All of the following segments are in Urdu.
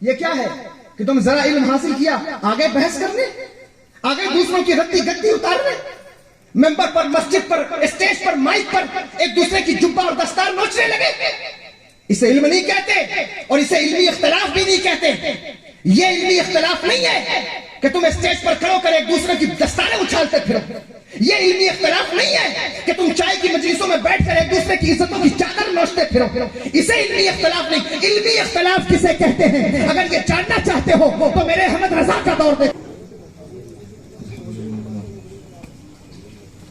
یہ کیا ہے کہ تم ذرا علم حاصل کیا آگے بحث کرنے، آگے دوسروں کی رتی گتی اتارنے، ممبر پر، مسجد پر، اسٹیج پر، مائک پر ایک دوسرے کی جبہ اور دستار نوچنے لگے؟ اسے علم نہیں کہتے، اور اسے علمی اختلاف بھی نہیں کہتے۔ یہ علمی اختلاف نہیں ہے کہ تم اسٹیج پر کھڑو کر ایک دوسرے کی دستاریں اچھالتے پھرو۔ یہ علمی اختلاف نہیں ہے کہ تم چائے کی مجلسوں میں بیٹھ کر ایک دوسرے کی عزتوں کی چادر نوچتے پھرو۔ اسے علمی اختلاف نہیں۔ علمی اختلاف کسے کہتے ہیں؟ اگر یہ جاننا چاہتے ہو تو میرے احمد رضا کا دور دیکھو۔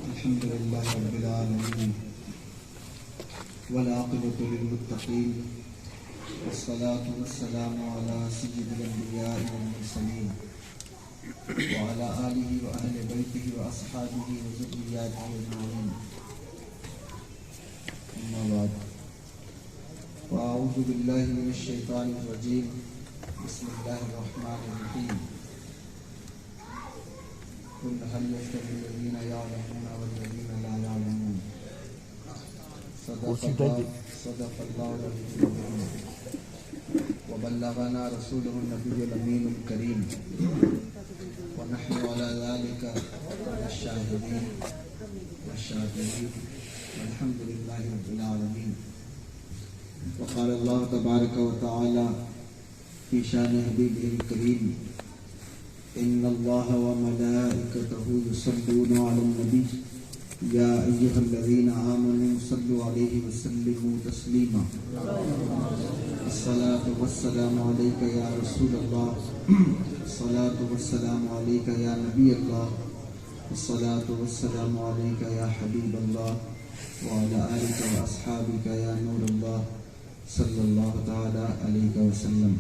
الحمد للہ رب العالمین والعاقبۃ للمتقین والصلاة والسلام علی سید الانبیاء والمرسلین وعلى آلہ وأہل بیتہ وأصحابہ وذریاتہ اجمعین، اما بعد، فاعوذ باللہ من الشیطان الرجیم، بسم اللہ الرحمن الرحیم، قل هل يستوي الذين يعلمون والذين لا يعلمون، صدق الله العظيم وبلغنا رسوله النبي الأمين الكريم ونحن على ذلك من الشاهدين والشاكرين والحمد لله رب العالمين۔ وقال الله تبارك وتعالى في شان حبيبه الكريم: إن الله وملائكته يصلون على النبي يا أيها الذين آمنوا صلوا عليه وسلموا تسليما۔ الصلاة والسلام عليك يا رسول الله، الصلاة والسلام عليك يا نبي الله، الصلاة والسلام عليك يا حبيب الله، وعلى آلك وأصحابك يا نور الله، صلى الله تعالى عليك وسلم۔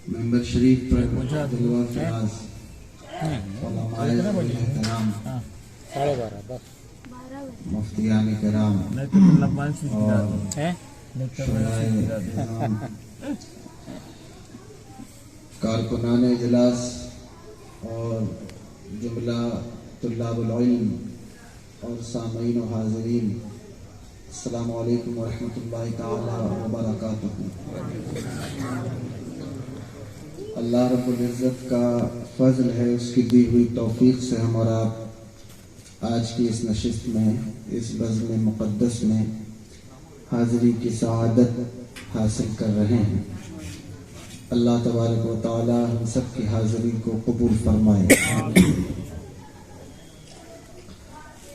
ممبر شریف پر دلوا فراز علماء احترام، مفتیان کرام اور شہدائے اعظام، کارکنان اجلاس اور جملہ طلاب العلم اور سامعین و حاضرین، السلام علیکم ورحمۃ اللہ تعالی وبرکاتہ۔ اللہ رب العزت کا فضل ہے، اس کی دی ہوئی توفیق سے ہم اور آپ آج کی اس نشست میں، اس بزم مقدس میں حاضری کی سعادت حاصل کر رہے ہیں۔ اللہ تبارک و تعالی ہم سب کی حاضری کو قبول فرمائے۔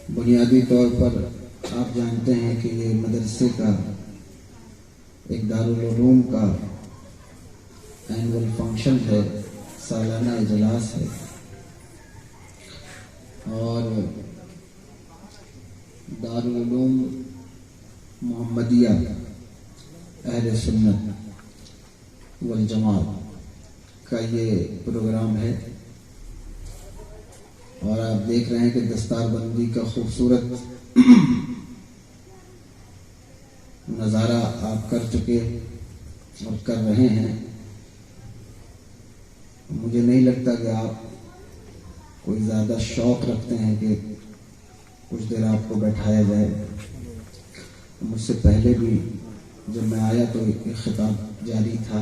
بنیادی طور پر آپ جانتے ہیں کہ یہ مدرسے کا ایک دارالعلوم کا اینول فنکشن ہے، سالانہ اجلاس ہے، اور دارالعلوم محمدیہ اہل سنت والجماعت کا یہ پروگرام ہے، اور آپ دیکھ رہے ہیں کہ دستار بندی کا خوبصورت نظارہ آپ کر چکے اور کر رہے ہیں۔ مجھے نہیں لگتا کہ آپ کوئی زیادہ شوق رکھتے ہیں کہ کچھ دیر آپ کو بیٹھایا جائے۔ مجھ سے پہلے بھی جب میں آیا تو ایک خطاب جاری تھا،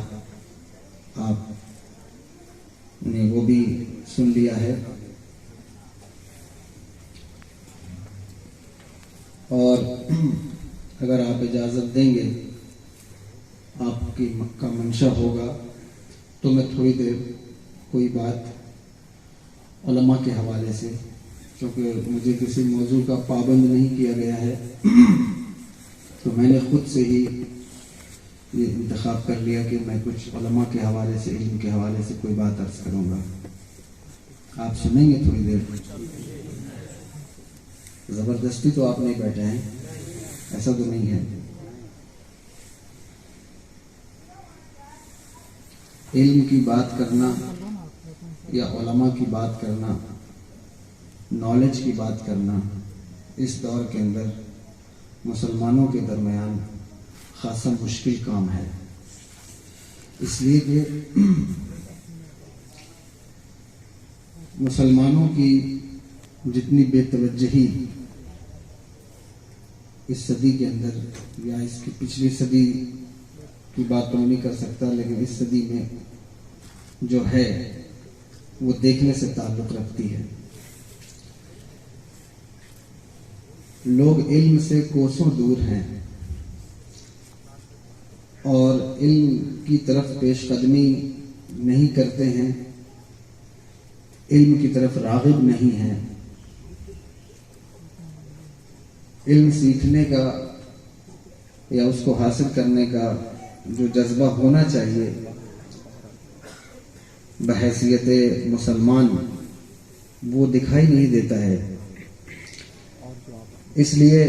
آپ نے وہ بھی سن لیا ہے، اور اگر آپ اجازت دیں گے، آپ کی مکہ منشا ہوگا تو میں تھوڑی دیر کوئی بات علماء کے حوالے سے، کیونکہ مجھے کسی موضوع کا پابند نہیں کیا گیا ہے، تو میں نے خود سے ہی یہ انتخاب کر لیا کہ میں کچھ علماء کے حوالے سے، علم کے حوالے سے کوئی بات عرض کروں گا۔ آپ سنیں گے تھوڑی دیر؟ زبردستی تو آپ نہیں بیٹھے ہیں، ایسا تو نہیں ہے۔ علم کی بات کرنا یا علماء کی بات کرنا، نالج کی بات کرنا، اس دور کے اندر مسلمانوں کے درمیان خاصا مشکل کام ہے، اس لیے کہ مسلمانوں کی جتنی بے توجہی اس صدی کے اندر یا اس کی پچھلی صدی کی بات تو نہیں کر سکتا، لیکن اس صدی میں جو ہے وہ دیکھنے سے تعلق رکھتی ہے. لوگ علم سے کوسوں دور ہیں اور علم کی طرف پیش قدمی نہیں کرتے ہیں، علم کی طرف راغب نہیں ہیں. علم سیکھنے کا یا اس کو حاصل کرنے کا جو جذبہ ہونا چاہیے بحیثیت مسلمان، وہ دکھائی نہیں دیتا ہے. اس لیے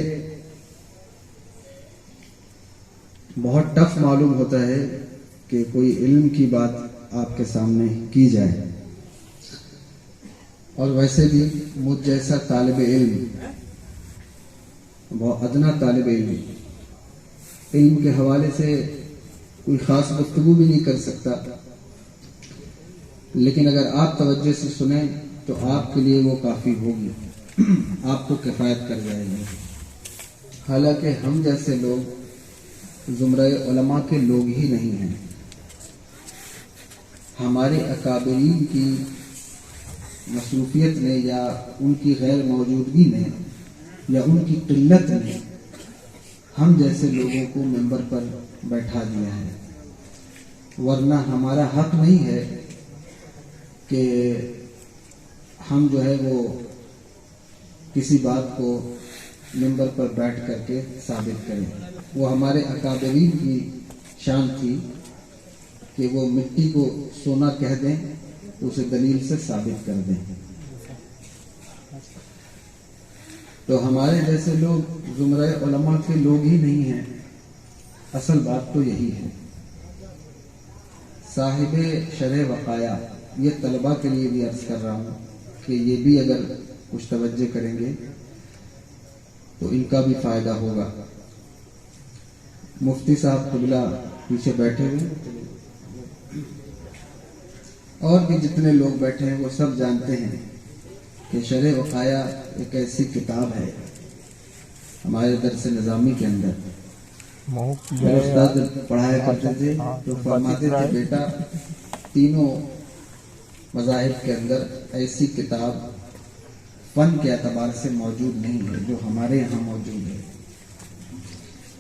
بہت ٹف معلوم ہوتا ہے کہ کوئی علم کی بات آپ کے سامنے کی جائے. اور ویسے بھی مجھ جیسا طالب علم، بہت ادنا طالب علم، علم کے حوالے سے کوئی خاص گفتگو بھی نہیں کر سکتا، لیکن اگر آپ توجہ سے سنیں تو آپ کے لیے وہ کافی ہوگی، آپ کو کفایت کر جائے گی. حالانکہ ہم جیسے لوگ زمرہ علماء کے لوگ ہی نہیں ہیں. ہمارے اکابرین کی مصروفیت نے یا ان کی غیر موجودگی نے یا ان کی قلت نے ہم جیسے لوگوں کو منبر پر بیٹھا دیا ہے. ورنہ ہمارا حق نہیں ہے کہ ہم جو ہے وہ کسی بات کو منبر پر بیٹھ کر کے ثابت کریں. وہ ہمارے اکابرین کی شان تھی کہ وہ مٹی کو سونا کہہ دیں، اسے دلیل سے ثابت کر دیں. تو ہمارے جیسے لوگ زمرہ علماء کے لوگ ہی نہیں ہیں. اصل بات تو یہی ہے. صاحب شرح وقایا، یہ طلباء کے لیے بھی عرض کر رہا ہوں کہ یہ بھی اگر کچھ توجہ کریں گے تو ان کا بھی فائدہ ہوگا. مفتی صاحب قبلہ پیچھے بیٹھے ہوئے، اور بھی جتنے لوگ بیٹھے ہیں وہ سب جانتے ہیں کہ شرح وقایا ایک ایسی کتاب ہے ہمارے درس نظامی کے اندر. میرے استاد پڑھایا کرتے تھے تو فرماتے تھے بیٹا تینوں مذاہب کے اندر ایسی کتاب فن کے اعتبار سے موجود نہیں ہے جو ہمارے یہاں موجود ہے.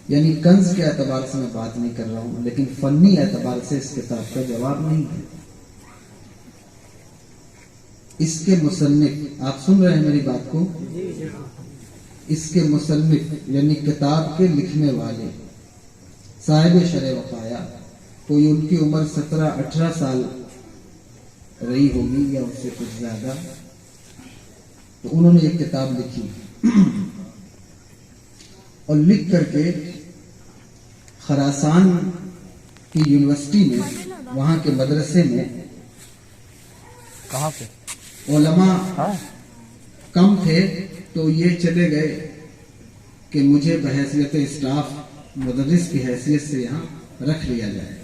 یعنی کنز کے اعتبار سے میں بات نہیں کر رہا ہوں، لیکن فنی اعتبار سے اس کتاب کا جواب نہیں ہے. اس کے مصنف، آپ سن رہے ہیں میری بات کو، اس کے مصنف یعنی کتاب کے لکھنے والے صاحب شرح وقایا، کوئی ان کی عمر 17-18 سال رہی ہوگی یا اس سے کچھ زیادہ. تو انہوں نے ایک کتاب لکھی اور لکھ کر کے خراسان کی یونیورسٹی میں، وہاں کے مدرسے میں کہاں پہ علماء کم تھے تو یہ چلے گئے کہ مجھے بحیثیت اسٹاف مدرس کی حیثیت سے یہاں رکھ لیا جائے.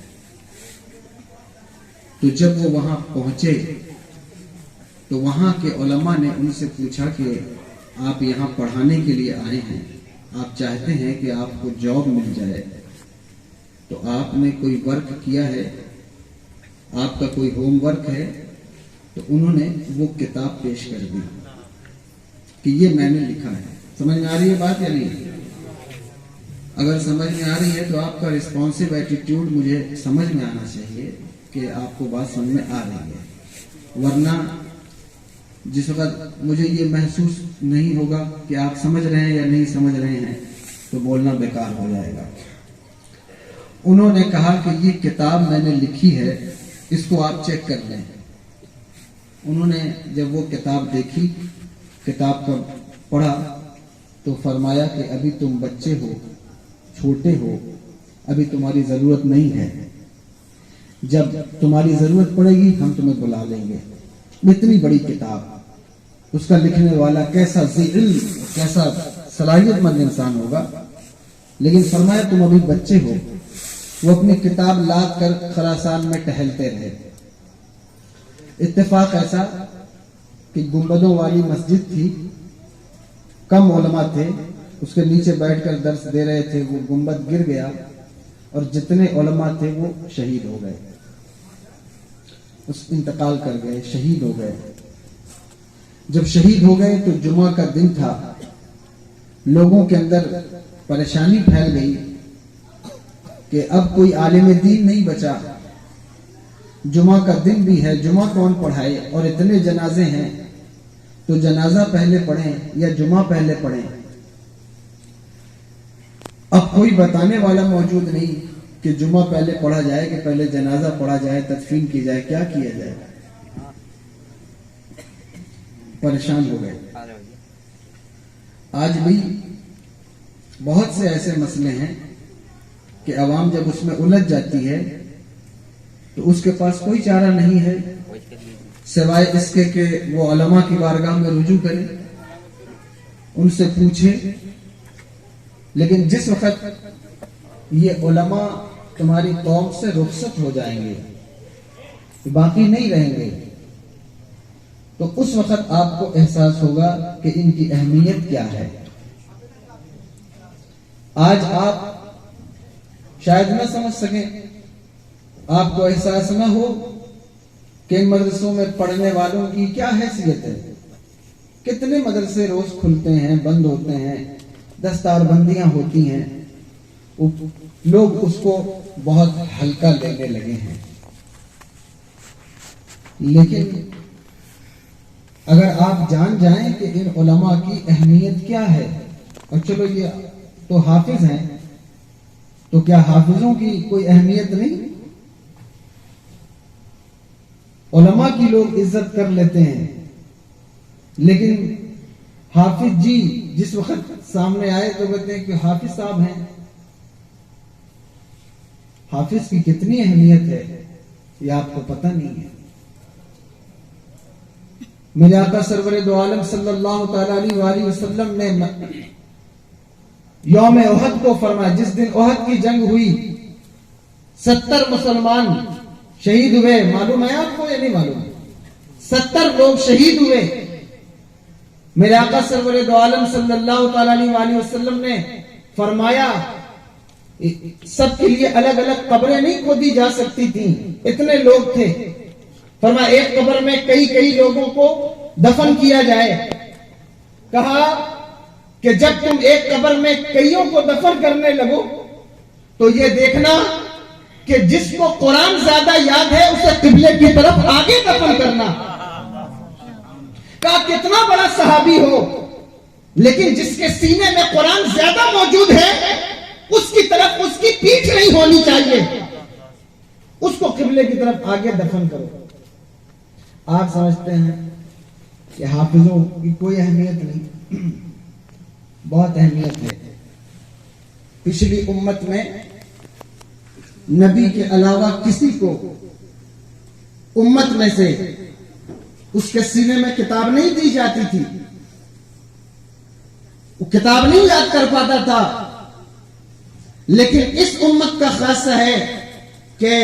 تو جب وہ وہاں پہنچے تو وہاں کے علماء نے ان سے پوچھا کہ آپ یہاں پڑھانے کے لیے آئے ہیں، آپ چاہتے ہیں کہ آپ کو جاب مل جائے، تو آپ نے کوئی ورک کیا ہے، آپ کا کوئی ہوم ورک ہے؟ تو انہوں نے وہ کتاب پیش کر دی کہ یہ میں نے لکھا ہے. سمجھ میں آ رہی ہے بات یا نہیں؟ اگر سمجھ میں آ رہی ہے تو آپ کا رسپانسو ایٹیٹیوڈ مجھے سمجھ میں آنا چاہیے کہ آپ کو بات سمجھ میں آ رہی ہے. ورنہ جس وقت مجھے یہ محسوس نہیں ہوگا کہ آپ سمجھ رہے ہیں یا نہیں سمجھ رہے ہیں تو بولنا بیکار ہو جائے گا. انہوں نے کہا کہ یہ کتاب میں نے لکھی ہے، اس کو آپ چیک کر لیں. انہوں نے جب وہ کتاب دیکھی، کتاب کو پڑھا تو فرمایا کہ ابھی تم بچے ہو، چھوٹے ہو، ابھی تمہاری ضرورت نہیں ہے، جب تمہاری ضرورت پڑے گی ہم تمہیں بلا لیں گے. اتنی بڑی کتاب، اس کا لکھنے والا کیسا ذی علم، کیسا صلاحیت مند انسان ہوگا. لیکن فرمایا تم ابھی بچے ہو. وہ اپنی کتاب لاد کر خراسان میں ٹہلتے رہے. اتفاق ایسا کہ گنبدوں والی مسجد تھی، کم علماء تھے، اس کے نیچے بیٹھ کر درس دے رہے تھے، وہ گنبد گر گیا اور جتنے علماء تھے وہ شہید ہو گئے، اس انتقال کر گئے، شہید ہو گئے۔ جب شہید ہو گئے تو جمعہ کا دن تھا، لوگوں کے اندر پریشانی پھیل گئی کہ اب کوئی عالم دین نہیں بچا، جمعہ کا دن بھی ہے، جمعہ کون پڑھائے، اور اتنے جنازے ہیں تو جنازہ پہلے پڑھیں یا جمعہ پہلے پڑھیں۔ اب کوئی بتانے والا موجود نہیں کہ جمعہ پہلے پڑھا جائے کہ پہلے جنازہ پڑھا جائے، تدفین کی جائے، کیا کیا جائے۔ پریشان ہو گئے۔ آج بھی بہت سے ایسے مسئلے ہیں کہ عوام جب اس میں الجھ جاتی ہے تو اس کے پاس کوئی چارہ نہیں ہے سوائے اس کے کہ وہ علماء کی بارگاہ میں رجوع کرے، ان سے پوچھے۔ لیکن جس وقت یہ علماء تمہاری قوم سے رخصت ہو جائیں گے، باقی نہیں رہیں گے، تو اس وقت آپ کو احساس ہوگا کہ ان کی اہمیت کیا ہے۔ آج آپ شاید نہ سمجھ سکیں، آپ کو احساس نہ ہو کہ ان مدرسوں میں پڑھنے والوں کی کیا حیثیت ہے۔ کتنے مدرسے روز کھلتے ہیں، بند ہوتے ہیں، دستار بندیاں ہوتی ہیں، لوگ اس کو بہت ہلکا لینے لگے ہیں۔ لیکن اگر آپ جان جائیں کہ ان علماء کی اہمیت کیا ہے، اور چلو یہ تو حافظ ہیں، تو کیا حافظوں کی کوئی اہمیت نہیں؟ علماء کی لوگ عزت کر لیتے ہیں، لیکن حافظ جی جس وقت سامنے آئے تو کہتے ہیں کہ حافظ صاحب ہیں۔ حافظ کی کتنی اہمیت ہے یہ آپ کو پتہ نہیں ہے۔ میرے آقا سرور دو عالم صلی اللہ تعالی علیہ وآلہ وسلم نے یوم احد کو فرمایا، جس دن احد کی جنگ ہوئی 70 مسلمان شہید ہوئے، معلوم ہے آپ کو یا نہیں معلوم؟ 70 لوگ شہید ہوئے۔ میرے آقا سرور دو عالم صلی اللہ تعالی علیہ وآلہ وسلم نے فرمایا سب کے لیے الگ الگ قبریں نہیں کھودی جا سکتی تھیں، اتنے لوگ تھے۔ فرمایا ایک قبر میں کئی لوگوں کو دفن کیا جائے۔ کہا کہ جب تم ایک قبر میں کئیوں کو دفن کرنے لگو تو یہ دیکھنا کہ جس کو قرآن زیادہ یاد ہے اسے قبلے کی طرف آگے دفن کرنا۔ کہا کتنا بڑا صحابی ہو لیکن جس کے سینے میں قرآن زیادہ موجود ہے اس کی طرف اس کی پیٹھ نہیں ہونی چاہیے، اس کو قبلے کی طرف آگے دفن کرو۔ آپ سمجھتے ہیں کہ حافظوں کی کوئی اہمیت نہیں؟ بہت اہمیت ہے۔ پچھلی امت میں نبی کے علاوہ کسی کو امت میں سے اس کے سینے میں کتاب نہیں دی جاتی تھی، وہ کتاب نہیں یاد کر پاتا تھا۔ لیکن اس امت کا خاصہ ہے کہ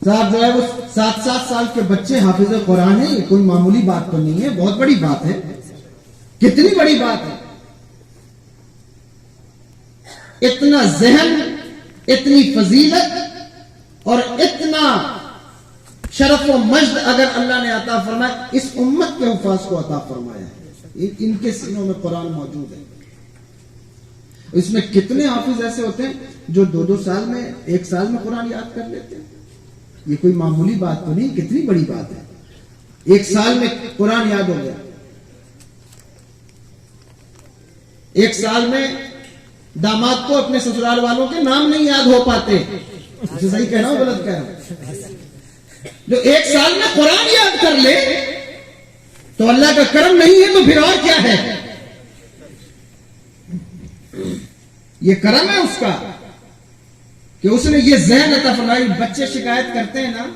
صاحب جو ہے وہ 7 سال کے بچے حافظ قرآن ہیں، یہ کوئی معمولی بات تو نہیں ہے، بہت بڑی بات ہے۔ کتنی بڑی بات ہے! اتنا ذہن، اتنی فضیلت اور اتنا شرف و مجد اگر اللہ نے عطا فرمایا، اس امت کے حفاظ کو عطا فرمایا ہے، ان کے سینوں میں قرآن موجود ہے۔ اس میں کتنے حافظ ایسے ہوتے ہیں جو 2 سال میں 1 سال میں قرآن یاد کر لیتے ہیں؟ یہ کوئی معمولی بات تو نہیں، کتنی بڑی بات ہے۔ 1 سال میں قرآن یاد ہو گیا۔ 1 سال میں داماد کو اپنے سسرال والوں کے نام نہیں یاد ہو پاتے۔ اسے صحیح کہہ رہا ہوں غلط کہہ رہا ہوں؟ جو 1 سال میں قرآن یاد کر لے تو اللہ کا کرم نہیں ہے تو پھر اور کیا ہے؟ یہ کرم ہے اس کا کہ اس نے یہ ذہن عطا فرمایا۔ بچے شکایت کرتے ہیں نا،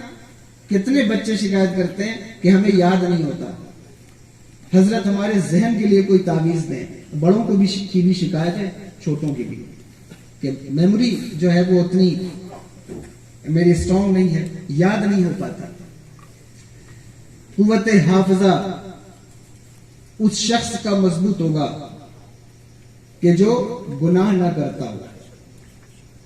کتنے بچے شکایت کرتے ہیں کہ ہمیں یاد نہیں ہوتا۔ حضرت ہمارے ذہن کے لیے کوئی تعویذ دیں۔ بڑوں کو بھی کی بھی شکایت ہے، چھوٹوں کی بھی، کہ میموری جو ہے وہ اتنی میری اسٹرانگ نہیں ہے، یاد نہیں ہو پاتا۔ قوت حافظہ اس شخص کا مضبوط ہوگا کہ جو گناہ نہ کرتا ہو۔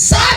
7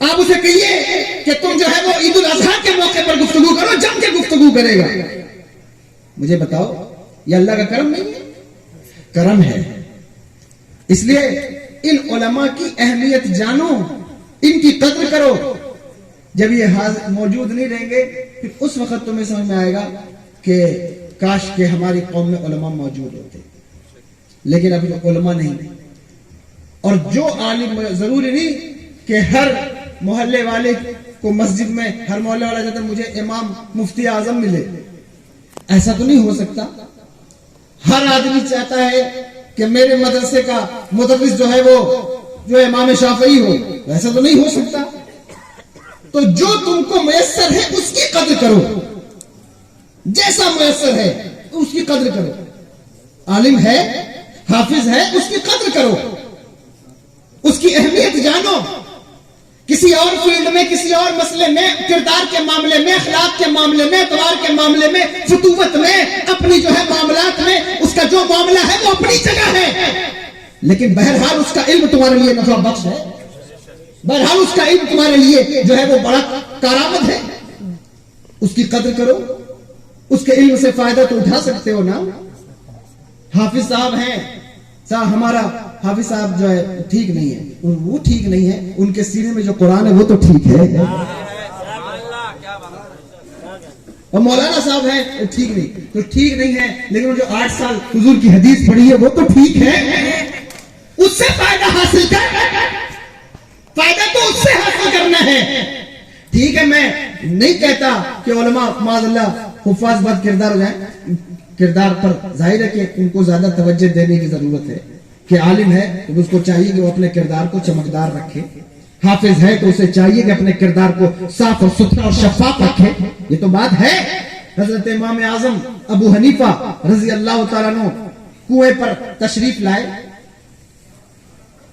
آپ اسے کہیے کہ تم جو ہے وہ عید الاضحیٰ کے موقع پر گفتگو کرو، جم کے گفتگو کرے گا۔ مجھے بتاؤ یہ اللہ کا کرم نہیں ہے؟ کرم ہے۔ اس لیے ان علماء کی اہمیت جانو، ان کی قدر کرو۔ جب یہ موجود نہیں رہیں گے پھر اس وقت تمہیں سمجھ میں آئے گا کہ کاش کہ ہماری قوم میں علماء موجود ہوتے، لیکن ابھی تو علماء نہیں۔ اور جو عالم، ضروری نہیں کہ ہر محلے والے کو مسجد میں ہر محلے والا کہتا ہے مجھے امام مفتی اعظم ملے، ایسا تو نہیں ہو سکتا۔ ہر آدمی چاہتا ہے کہ میرے مدرسے کا مدرس جو ہے وہ جو امام شافعی ہو، ایسا تو نہیں ہو سکتا۔ تو جو تم کو میسر ہے اس کی قدر کرو، جیسا میسر ہے اس کی قدر کرو۔ عالم ہے، حافظ ہے، اس کی قدر کرو، اس کی اہمیت جانو۔ کسی اور فیلڈ میں، کسی اور مسئلے میں، کردار کے معاملے میں، اخلاق کے معاملے میں، اعتبار کے معاملے میں، فتوت میں، اپنی جو ہے معاملات میں، اس کا جو معاملہ ہے وہ اپنی جگہ ہے، لیکن بہرحال اس کا علم تمہارے لیے نفع بخش ہے، بہرحال اس کا علم تمہارے لیے جو ہے وہ بڑا کارآمد ہے۔ اس کی قدر کرو، اس کے علم سے فائدہ تو اٹھا سکتے ہو نا۔ حافظ صاحب ہیں، ہمارا حافظ صاحب جو ہے ٹھیک نہیں ہے، وہ ٹھیک نہیں ہے، ان کے سینے میں جو قرآن ہے وہ تو ٹھیک ہے۔ اور مولانا صاحب ہیں وہ ٹھیک نہیں، تو ٹھیک نہیں ہے، لیکن وہ جو 8 سال حضور کی حدیث پڑھی ہے وہ تو ٹھیک ہے۔ اس سے فائدہ حاصل کر، فائدہ تو اس سے حاصل کرنا ہے۔ ٹھیک ہے، میں نہیں کہتا کہ علماء معاذ اللہ حفاظ بد کردار ہو جائیں، کردار پر ظاہر ہے کہ ان کو زیادہ توجہ دینے کی ضرورت ہے۔ کہ عالم ہے تو اس کو چاہیے کہ وہ اپنے کردار کو چمکدار رکھے، حافظ ہے تو اسے چاہیے کہ اپنے کردار کو صاف اور ستھرا اور شفاف رکھے، یہ تو بات ہے۔ حضرت امام اعظم ابو حنیفہ رضی اللہ تعالیٰ عنہ کنویں پر تشریف لائے،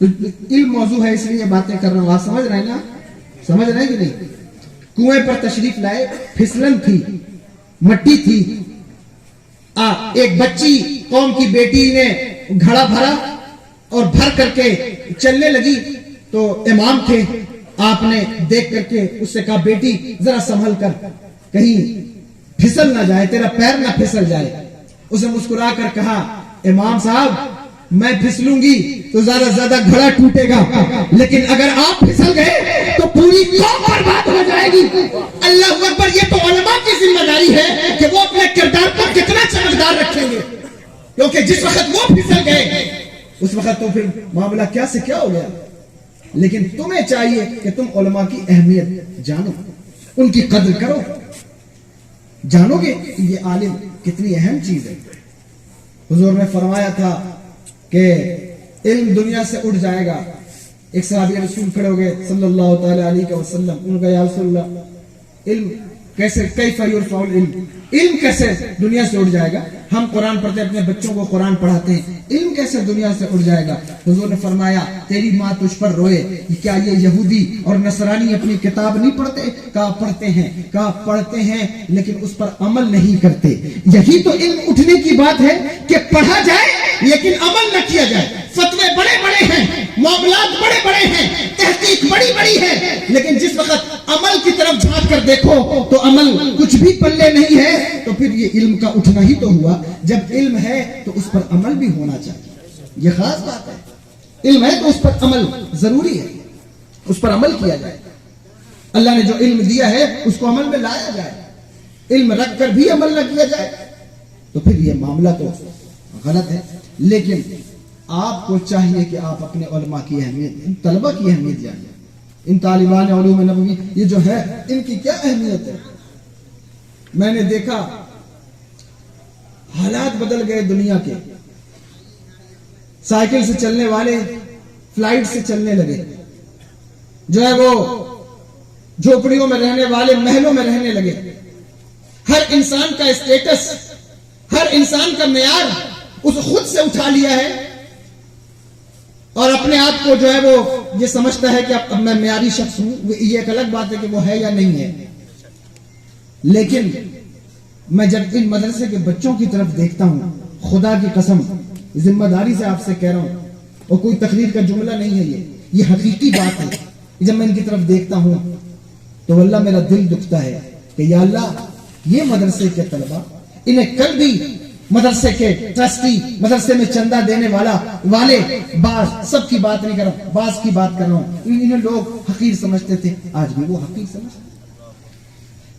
علم موضوع ہے اس لیے یہ باتیں کر رہا ہوں، آپ سمجھ رہے ہیں نا؟ سمجھ رہے ہیں کہ نہیں؟ کنویں پر تشریف لائے، پھسلن تھی، مٹی تھی، ایک بچی قوم کی بیٹی نے گھڑا بھرا اور بھر کر کے چلنے لگی، تو امام تھے، آپ نے دیکھ کر کے اس سے کہا بیٹی ذرا سنبھل کر کہیں پھسل نہ جائے، تیرا پیر نہ پھسل جائے۔ اسے مسکرا کر کہا امام صاحب میں پھسلوں گی تو زیادہ زیادہ گھڑا ٹوٹے گا، لیکن اگر آپ پھسل گئے تو پوری قوم برباد ہو جائے گی۔ اللہ اکبر، یہ تو علماء کی ذمہ داری ہے کہ وہ اپنے کردار کو کتنا چمکدار رکھیں گے، کیونکہ جس وقت وہ پھسل گئے اس وقت تو پھر معاملہ کیا سے کیا ہو گیا۔ لیکن تمہیں چاہیے کہ تم علماء کی اہمیت جانو، ان کی قدر کرو، جانو گے یہ عالم کتنی اہم چیز ہے۔ حضور نے فرمایا تھا کہ علم دنیا سے اٹھ جائے گا۔ ایک صحابی رسول کھڑے ہو گئے صلی اللہ تعالی علیہ وسلم، ان کا یا رسول اللہ علم کیسے، کیف یرفع العلم، علم کیسے دنیا سے اٹھ جائے گا؟ ہم قرآن پڑھتے ہیں، اپنے بچوں کو قرآن پڑھاتے ہیں، علم کیسے دنیا سے اٹھ جائے گا؟ حضور نے فرمایا تیری ماں تجھ پر روئے، کیا یہ یہودی اور نصرانی اپنی کتاب نہیں پڑھتے؟ کہا پڑھتے ہیں، کہا پڑھتے ہیں لیکن اس پر عمل نہیں کرتے۔ یہی تو علم اٹھنے کی بات ہے کہ پڑھا جائے لیکن عمل نہ کیا جائے۔ فتوے بڑے بڑے ہیں، معاملات بڑے بڑے ہیں، تحقیق بڑی بڑی ہے، لیکن جس وقت عمل کی طرف جھانک کر دیکھو تو عمل کچھ بھی پلے نہیں ہے، تو پھر یہ علم کا اٹھنا ہی تو ہوا۔ جب علم ہے تو اس پر عمل بھی ہونا چاہیے، یہ خاص بات ہے۔ علم ہے تو اس پر عمل ضروری ہے، اس پر عمل کیا جائے۔ اللہ نے جو علم دیا ہے اس کو عمل میں لایا جائے۔ علم رکھ کر بھی عمل نہ کیا جائے تو پھر یہ معاملہ تو غلط ہے۔ لیکن آپ کو چاہیے کہ آپ اپنے علماء کی اہمیت، ان طلبہ کی اہمیت جانیں، ان طالبان علوم نبوی یہ جو ہے ان کی کیا اہمیت ہے۔ میں نے دیکھا حالات بدل گئے دنیا کے، سائیکل سے چلنے والے فلائٹ سے چلنے لگے، جو ہے وہ جھوپڑیوں میں رہنے والے محلوں میں رہنے لگے۔ ہر انسان کا اسٹیٹس، ہر انسان کا معیار اس خود سے اٹھا لیا ہے، اور اپنے آپ کو جو ہے وہ یہ سمجھتا ہے کہ اب میں معیاری شخص ہوں۔ یہ ایک الگ بات ہے کہ وہ ہے یا نہیں ہے، لیکن میں جب ان مدرسے کے بچوں کی طرف دیکھتا ہوں، خدا کی قسم ذمہ داری سے آپ سے کہہ رہا ہوں، اور کوئی تقریر کا جملہ نہیں ہے، یہ حقیقی بات ہے۔ جب میں ان کی طرف دیکھتا ہوں تو واللہ میرا دل دکھتا ہے کہ یا اللہ یہ مدرسے کے طلبہ، انہیں کل بھی مدرسے کے ٹرسٹی، مدرسے میں چندہ دینے والے بعض سب کی بات نہیں کر رہا ہوں، بعض کی بات کر رہا ہوں، انہیں لوگ حقیر سمجھتے تھے، آج بھی وہ حقیر سمجھتے ہیں۔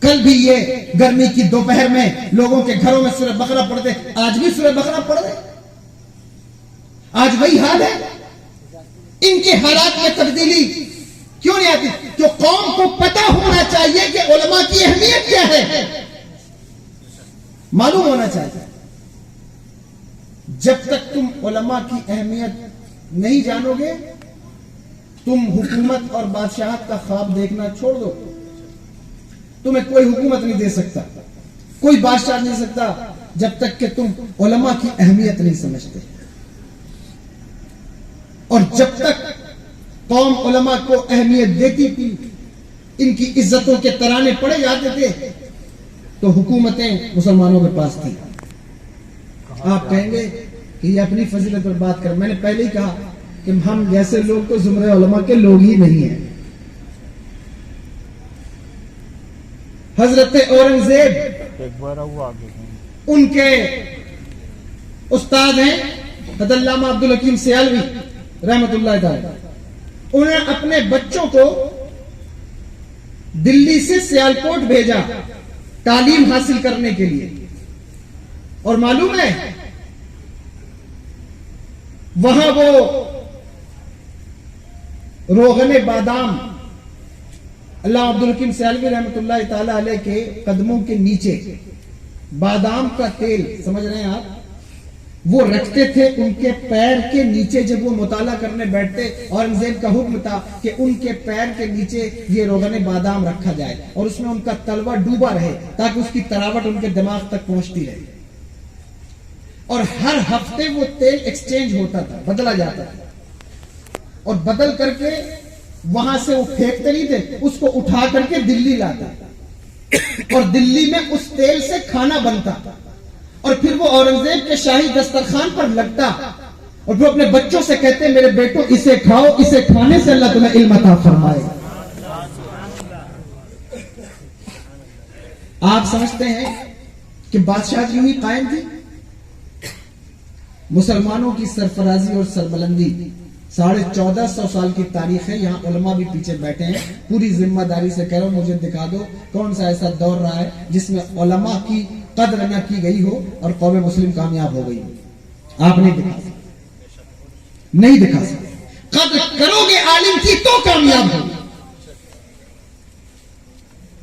کل بھی یہ گرمی کی دوپہر میں لوگوں کے گھروں میں سورہ بقرہ پڑھتے، آج بھی سورہ بقرہ پڑھ رہے، آج وہی حال ہے۔ ان کے حالات میں تبدیلی کیوں نہیں آتی؟ جو قوم کو پتہ ہونا چاہیے کہ علماء کی اہمیت کیا ہے، معلوم ہونا چاہیے۔ جب تک تم علماء کی اہمیت نہیں جانو گے، تم حکومت اور بادشاہت کا خواب دیکھنا چھوڑ دو۔ تمہیں کوئی حکومت نہیں دے سکتا، کوئی بادشاہ نہیں دے سکتا جب تک کہ تم علماء کی اہمیت نہیں سمجھتے۔ اور جب تک قوم علماء کو اہمیت دیتی تھی، ان کی عزتوں کے ترانے پڑے جاتے تھے، تو حکومتیں مسلمانوں کے پاس تھیں۔ آپ کہیں گے کہ یہ اپنی فضیلت پر بات کر، میں نے پہلے ہی کہا کہ ہم جیسے لوگ تو زمرے علماء کے لوگ ہی نہیں ہیں۔ حضرت اورنگزیب ان کے استاد ہیں حضرت علامہ عبدالحکیم سیالوی رحمت اللہ تعالی۔ انہوں نے اپنے بچوں کو دلی سے سیالکوٹ بھیجا تعلیم حاصل کرنے کے لیے، اور معلوم ہے وہاں وہ روغن بادام علامہ عبدالحکیم سیالوی رحمت اللہ تعالی علیہ کے قدموں کے نیچے بادام کا تیل، سمجھ رہے ہیں آپ، وہ رکھتے تھے ان کے پیر کے نیچے۔ جب وہ مطالعہ کرنے بیٹھتے، اورنگزیب کا حکم تھا کہ ان کے پیر کے نیچے یہ روغن بادام رکھا جائے اور اس میں ان کا تلوہ ڈوبا رہے تاکہ اس کی تراوٹ ان کے دماغ تک پہنچتی رہے۔ اور ہر ہفتے وہ تیل ایکسچینج ہوتا تھا، بدلا جاتا تھا، اور بدل کر کے وہاں سے وہ پھینکتے نہیں تھے، اس کو اٹھا کر کے دلی لاتا، اور دلی میں اس تیل سے کھانا بنتا، اور پھر وہ اورنگزیب کے شاہی دسترخوان پر لگتا، اور پھر اپنے بچوں سے کہتے میرے بیٹو اسے کھاؤ، اسے کھانے سے اللہ تمہیں علم عطا فرمائے۔ آپ سمجھتے ہیں کہ بادشاہ یوں ہی قائم تھی؟ مسلمانوں کی سرفرازی اور سربلندی 1450 سال کی تاریخ ہے، یہاں علماء بھی پیچھے بیٹھے ہیں، پوری ذمہ داری سے کہہ رہا ہوں، مجھے دکھا دو کون سا ایسا دور رہا ہے جس میں علماء کی قدر نہ کی گئی ہو اور قوم مسلم کامیاب ہو گئی ہو۔ آپ نہیں دکھا سکتے، نہیں دکھا سکتے۔ قدر کرو گے عالم کی تو کامیاب ہوگی۔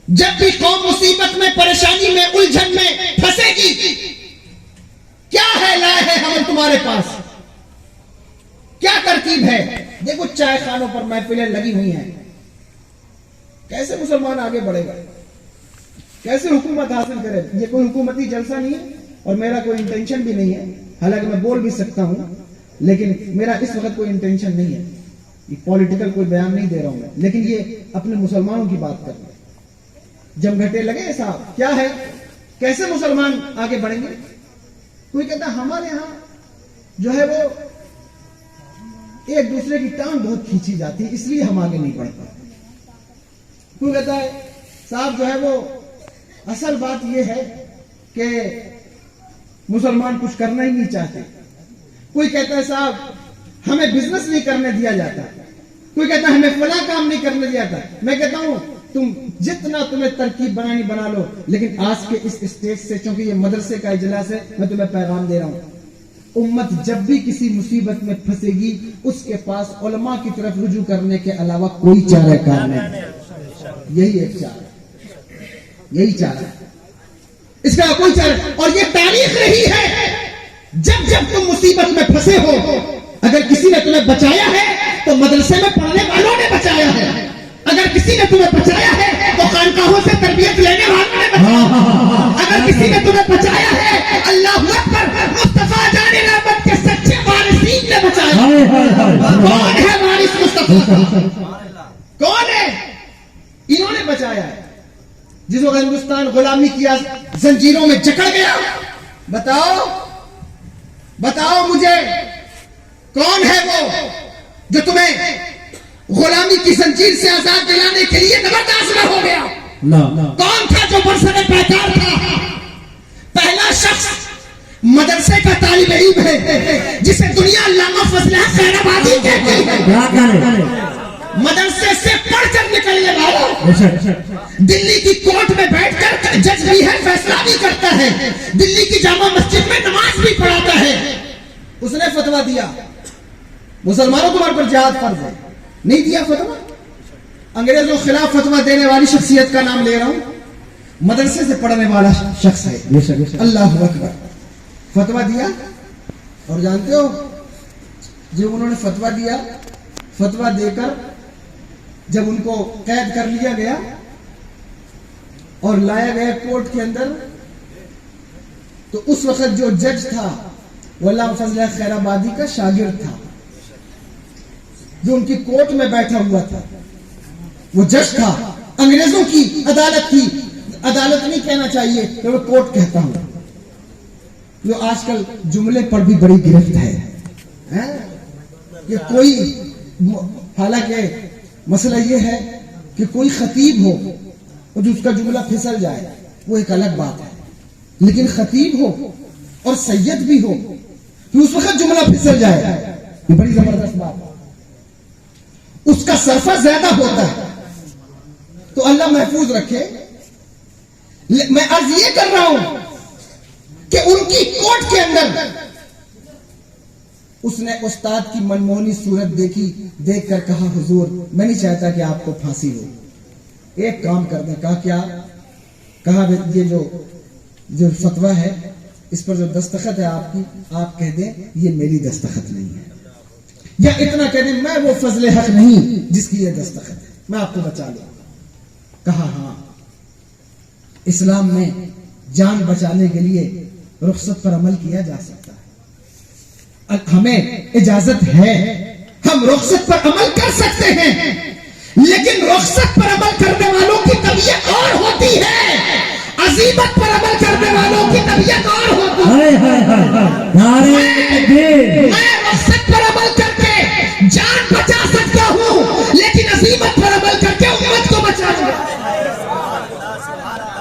جب بھی قوم مصیبت میں، پریشانی میں، الجھن میں پھنسے گی، کیا ہے لائے ہے ہم تمہارے پاس، کیا ترتیب ہے؟ دیکھو چائے خانوں پر محفلیں لگی ہوئی ہیں، کیسے مسلمان آگے بڑھے گا، کیسے حکومت حاصل کرے؟ یہ کوئی حکومتی جلسہ نہیں ہے اور میرا کوئی انٹینشن بھی نہیں ہے، حالانکہ میں بول بھی سکتا ہوں، لیکن میرا اس وقت کوئی انٹینشن نہیں ہے، یہ پولیٹیکل کوئی بیان نہیں دے رہا ہوں میں، لیکن یہ اپنے مسلمانوں کی بات کر رہا ہوں۔ جمگھٹے لگے صاحب، کیا ہے، کیسے مسلمان آگے بڑھیں گے؟ کوئی کہتا ہے ہمارے ہاں جو ہے وہ ایک دوسرے کی ٹانگ بہت کھینچی جاتی ہے اس لیے ہم آگے نہیں بڑھ پاتے۔ کوئی کہتا ہے صاحب جو ہے وہ اصل بات یہ ہے کہ مسلمان کچھ کرنا ہی نہیں چاہتے۔ کوئی کہتا ہے صاحب ہمیں بزنس نہیں کرنے دیا جاتا، کوئی کہتا ہے ہمیں فلاں کام نہیں کرنے دیا جاتا۔ میں کہتا ہوں تم جتنا تمہیں ترکیب بنانی بنا لو، لیکن آج کے اس اسٹیج سے، چونکہ یہ مدرسے کا اجلاس ہے، میں تمہیں پیغام دے رہا ہوں، امت جب بھی کسی مصیبت میں پھنسے گی اس کے پاس علماء کی طرف رجوع کرنے کے علاوہ کوئی چارہ کار نہیں، یہی ایک چارہ، یہی چارہ، اس کا کوئی چارہ۔ اور یہ تاریخ رہی ہے، جب جب تم مصیبت میں پھنسے ہو، اگر کسی نے تمہیں بچایا ہے تو مدرسے میں پڑھنے والوں نے بچایا ہے، اگر کسی نے تمہیں بچایا ہے تو خانقاہوں سے تربیت لینے والوں نے بچایا، اگر کسی نے تمہیں بچایا ہے اللہ اکبر مصطفیٰ جان رحمت کے سچے وارثین نے بچایا۔ کون ہے وارث مصطفیٰ؟ کون ہے؟ انہوں نے بچایا ہے۔ جس وقت ہندوستان غلامی کی زنجیروں میں جکڑ گیا، بتاؤ مجھے کون ہے وہ جو تمہیں غلامی کی زنجیر سے آزاد دلانے کے لیے زبردست نہ ہو گیا. کون تھا جو برسر پیکار تھا؟ پہلا شخص مدرسے کا طالب علم ہے جسے دنیا علامہ فضل حق خیر آبادی کہتی ہے. مدرسے سے پڑھ کر نکلنے والا دلی کی کورٹ میں بیٹھ کر جج بھی ہے، فیصلہ بھی کرتا ہے، دلی کی جامع مسجد میں نماز بھی پڑھاتا ہے. اس نے فتویٰ دیا مسلمانوں تمہارے پر جہاد فرض ہے. نہیں دیا فتویٰ. انگریزوں کے خلاف فتویٰ دینے والی شخصیت کا نام لے رہا ہوں، مدرسے سے پڑھنے والا شخص ہے. اللہ اکبر. فتویٰ دیا اور جانتے ہو جو انہوں نے فتویٰ دیا، فتویٰ دے کر جب ان کو قید کر لیا گیا اور لایا گیا کورٹ کے اندر، تو اس وقت جو جج تھا وہ علامہ فضل حق خیر آبادی کا شاگرد تھا جو ان کی کورٹ میں بیٹھا ہوا تھا. وہ جج تھا. انگریزوں کی عدالت تھی. عدالت نہیں کہنا چاہیے کہ میں کورٹ کہتا ہوں. جو آج کل جملے پر بھی بڑی گرفت ہے کہ کوئی، حالانکہ مسئلہ یہ ہے کہ کوئی خطیب ہو اور جو اس کا جملہ پھسل جائے وہ ایک الگ بات ہے، لیکن خطیب ہو اور سید بھی ہو تو اس وقت جملہ پھسل جائے یہ بڑی زبردست بات ہے. اس کا صرفہ زیادہ ہوتا ہے. تو اللہ محفوظ رکھے. میں عرض یہ کر رہا ہوں کہ ان کی کورٹ کے اندر اس نے استاد کی منموہنی صورت دیکھی، دیکھ کر کہا حضور میں نہیں چاہتا کہ آپ کو پھانسی ہو، ایک کام کر دیں. کہا کیا؟ کہا یہ جو فتویٰ ہے اس پر جو دستخط ہے آپ کی، آپ کہہ دیں یہ میری دستخط نہیں ہے، یا اتنا کہہ دیں میں وہ فضل حق نہیں جس کی یہ دستخط ہے، میں آپ کو بچا لوں. کہا ہاں، اسلام میں جان بچانے کے لیے رخصت پر عمل کیا جا سکتا ہے، ہمیں اجازت ہے، ہم رخصت پر عمل کر سکتے ہیں، لیکن رخصت پر عمل کرنے والوں کی طبیعت اور ہوتی ہے، عزیمت پر عمل کرنے والوں کی طبیعت اور ہوتی ہے. میں رخصت پر عمل کر کے جان بچا سکتا ہوں، لیکن عزیمت پر عمل کر کے امت کو بچاؤں گا.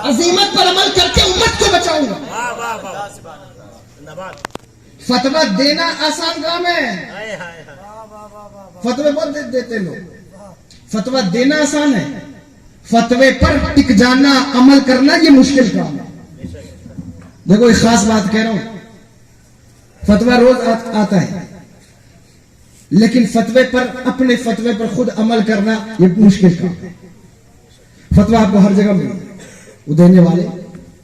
عزیمت پر عمل کر کے امت کو بچاؤں گا. فتویٰ دینا آسان کام ہے. فتوے بہت دیتے لوگ. فتویٰ دینا آسان ہے، فتوے پر ٹک جانا، عمل کرنا یہ مشکل کام ہے. دیکھو ایک خاص بات کہہ رہا ہوں، فتویٰ روز آتا ہے، لیکن فتوے پر، اپنے فتوے پر خود عمل کرنا یہ مشکل کام ہے. فتویٰ آپ کو ہر جگہ ملے وہ دینے والے.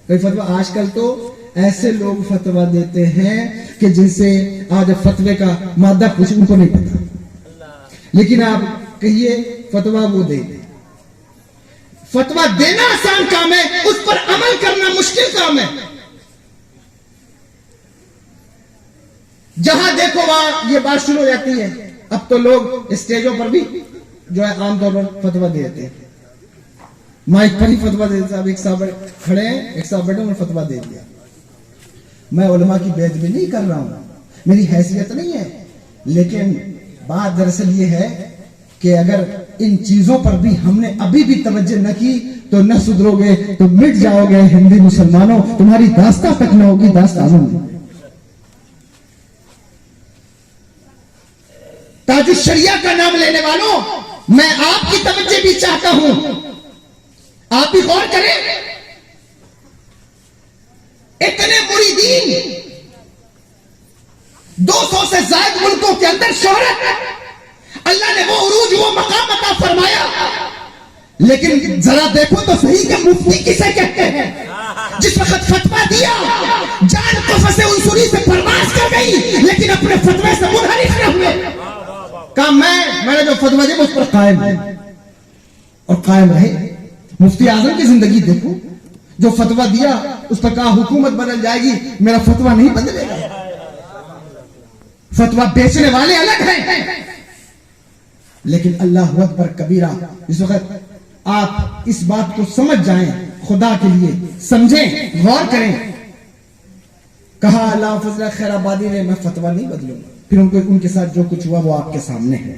کئی فتویٰ آج کل تو ایسے لوگ فتویٰ دیتے ہیں کہ جن سے آج فتوے کا مادہ پوچھ ان کو نہیں پتا، لیکن آپ کہیے فتویٰ وہ دے دیں. فتویٰ دینا آسان کام ہے، اس پر عمل کرنا مشکل کام ہے. جہاں دیکھو وہاں یہ بات شروع ہو جاتی ہے. اب تو لوگ اسٹیجوں پر بھی جو ہے عام طور پر فتویٰ دیتے ہیں، مائک پر ہی فتویٰ دیتے ہیں. ایک صاحب کھڑے ہیں، ایک صاحب بیٹھے، انہوں نے فتویٰ دے دیا. میں علماء کی بے ادبی نہیں کر رہا ہوں، میری حیثیت نہیں ہے، لیکن بات دراصل یہ ہے کہ اگر ان چیزوں پر بھی ہم نے ابھی بھی توجہ نہ کی تو نہ سدھرو گے، تو مٹ جاؤ گے ہندی مسلمانوں، تمہاری داستان تک نہ ہوگی داستانوں میں. تاج الشریعہ کا نام لینے والوں، میں آپ کی توجہ بھی چاہتا ہوں، آپ بھی غور کریں. اتنے مریدین، 200 سے زائد ملکوں کے اندر شہرت، اللہ نے وہ عروج، وہ مقام عطا فرمایا، لیکن ذرا دیکھو تو صحیح کہ مفتی کسے کہتے ہیں. جس وقت فتویٰ دیا جان قفص عنصری سے پرواز کر گئی، لیکن اپنے فتوے سے منحرف نہ ہوئے. کہا میں نے جو فتویٰ دیا اس پر قائم ہے اور قائم رہے. مفتی اعظم کی زندگی دیکھو، جو فتویٰ دیا اس پر کہا حکومت بدل جائے گی، میرا فتویٰ نہیں بدلے گا. فتویٰ بیچنے والے الگ ہیں، لیکن اللہ اکبر کبیرہ. اس وقت آپ اس بات کو سمجھ جائیں، خدا کے لیے سمجھیں، غور کریں. کہا علامہ فضل خیر آبادی نے میں فتویٰ نہیں بدلوں گا. پھر ان کے ساتھ جو کچھ ہوا وہ آپ کے سامنے ہے.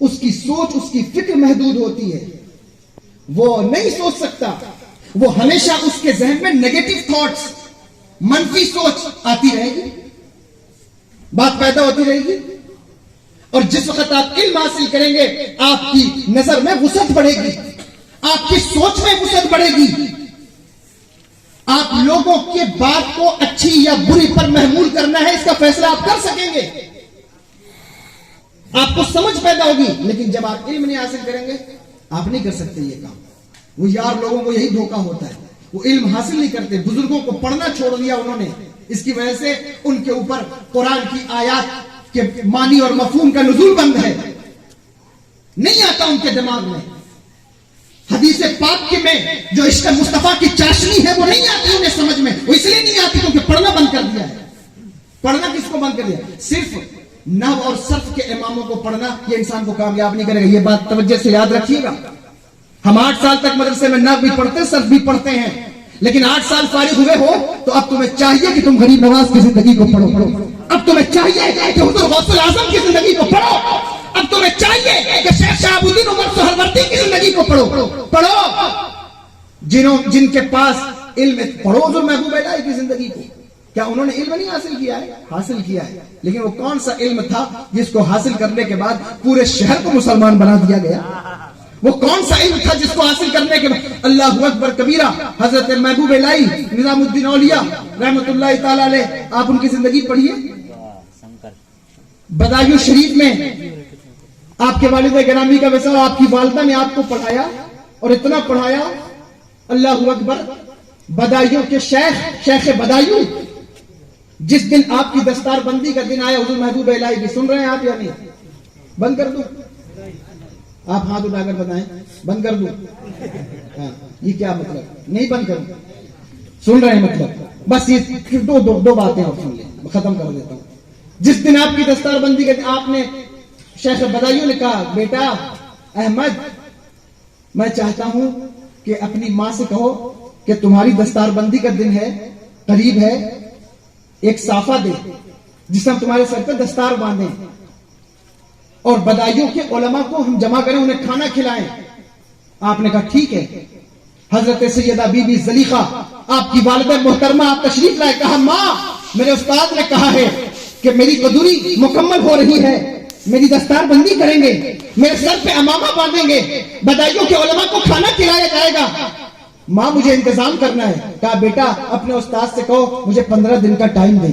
اس کی سوچ اس کی فکر محدود ہوتی ہے, وہ نہیں سوچ سکتا, وہ ہمیشہ اس کے ذہن میں نیگیٹو تھاٹس, منفی سوچ آتی رہے گی, بات پیدا ہوتی رہے گی. اور جس وقت آپ علم حاصل کریں گے آپ کی نظر میں وسعت بڑھے گی, آپ کی سوچ میں وسعت بڑھے گی, آپ لوگوں کے بات کو اچھی یا بری پر محمول کرنا ہے اس کا فیصلہ آپ کر سکیں گے, آپ کو سمجھ پیدا ہوگی. لیکن جب آپ علم نہیں حاصل کریں گے آپ نہیں کر سکتے یہ کام. وہ یار لوگوں کو یہی دھوکہ ہوتا ہے, وہ علم حاصل نہیں کرتے, بزرگوں کو پڑھنا چھوڑ دیا انہوں نے, اس کی وجہ سے ان کے اوپر قرآن کی آیات کے معنی اور مفہوم کا نزول بند ہے, نہیں آتا ان کے دماغ میں. حدیث پاک کے میں جو عشق مصطفیٰ کی چاشنی ہے وہ نہیں آتی انہیں سمجھ میں, وہ اس لیے نہیں آتی کیونکہ پڑھنا بند کر دیا ہے. پڑھنا کس کو بند کر دیا؟ صرف نحو اور صرف کے اماموں کو پڑھنا یہ انسان کو کامیاب نہیں کرے گا. یہ بات توجہ سے یاد رکھیے گا. ہم 8 سال تک مدرسے میں نحو بھی پڑھتے صرف بھی پڑھتے ہیں, لیکن 8 سال فارغ ہوئے ہو تو اب تمہیں چاہیے کہ تم غریب نواز کی زندگی کو پڑھو. اب تمہیں چاہیے کہ حضور غوث الاعظم کی زندگی کو پڑھو. اب تمہیں چاہیے کہ شیخ شہاب الدین عمر سہروردی کی زندگی کو پڑھو. جن کے پاس علم, پڑھو حضور محبوب الہی کی زندگی کو. کیا انہوں نے علم نہیں حاصل کیا ہے؟ حاصل کیا ہے, لیکن وہ کون سا علم تھا جس کو حاصل کرنے کے بعد پورے شہر کو مسلمان بنا دیا گیا؟ وہ کون سا علم تھا جس کو حاصل کرنے کے بعد اللہ اکبر کبیرہ حضرت محبوب الہی نظام الدین اولیاء رحمت اللہ تعالی علیہ, آپ ان کی زندگی پڑھیے. بدایو شریف میں آپ کے والد گرامی کا ویسا, آپ کی والدہ نے آپ کو پڑھایا اور اتنا پڑھایا, اللہ اکبر. بدایوں کے شیخ بدایو, جس دن آپ کی دستار بندی کا دن آیا حضور محبوب الہی کی, سن رہے ہیں آپ یا نہیں؟ بند کر دوں, آپ ہاتھ اٹھا کر بتائیں, بند کر دوں؟ یہ کیا مطلب؟ نہیں بند کروں, سن رہے ہیں مطلب؟ بس یہ دو باتیں اور سن لیں, ختم کر دیتا ہوں. جس دن آپ کی دستار بندی کا دن, آپ نے شیخ بدایو نے کہا, بیٹا احمد میں چاہتا ہوں کہ اپنی ماں سے کہو کہ تمہاری دستار بندی کا دن ہے, قریب ہے, ایک صافہ دے جس ہم تمہارے سر پہ دستار باندھیں, اور بدایوں کے علماء کو ہم جمع کریں, انہیں کھانا کھلائیں. آپ نے کہا ٹھیک ہے. حضرت سیدہ بی بی زلیخا آپ کی والدہ محترمہ آپ تشریف لائے. کہا ماں میرے استاد نے کہا ہے کہ میری قدوری مکمل ہو رہی ہے, میری دستار بندی کریں گے, میرے سر پہ امامہ باندھیں گے, بدایوں کے علماء کو کھانا کھلایا جائے گا. ماں مجھے انتظام کرنا ہے. کہا بیٹا اپنے استاد سے کہو مجھے 15 دن کا ٹائم دے.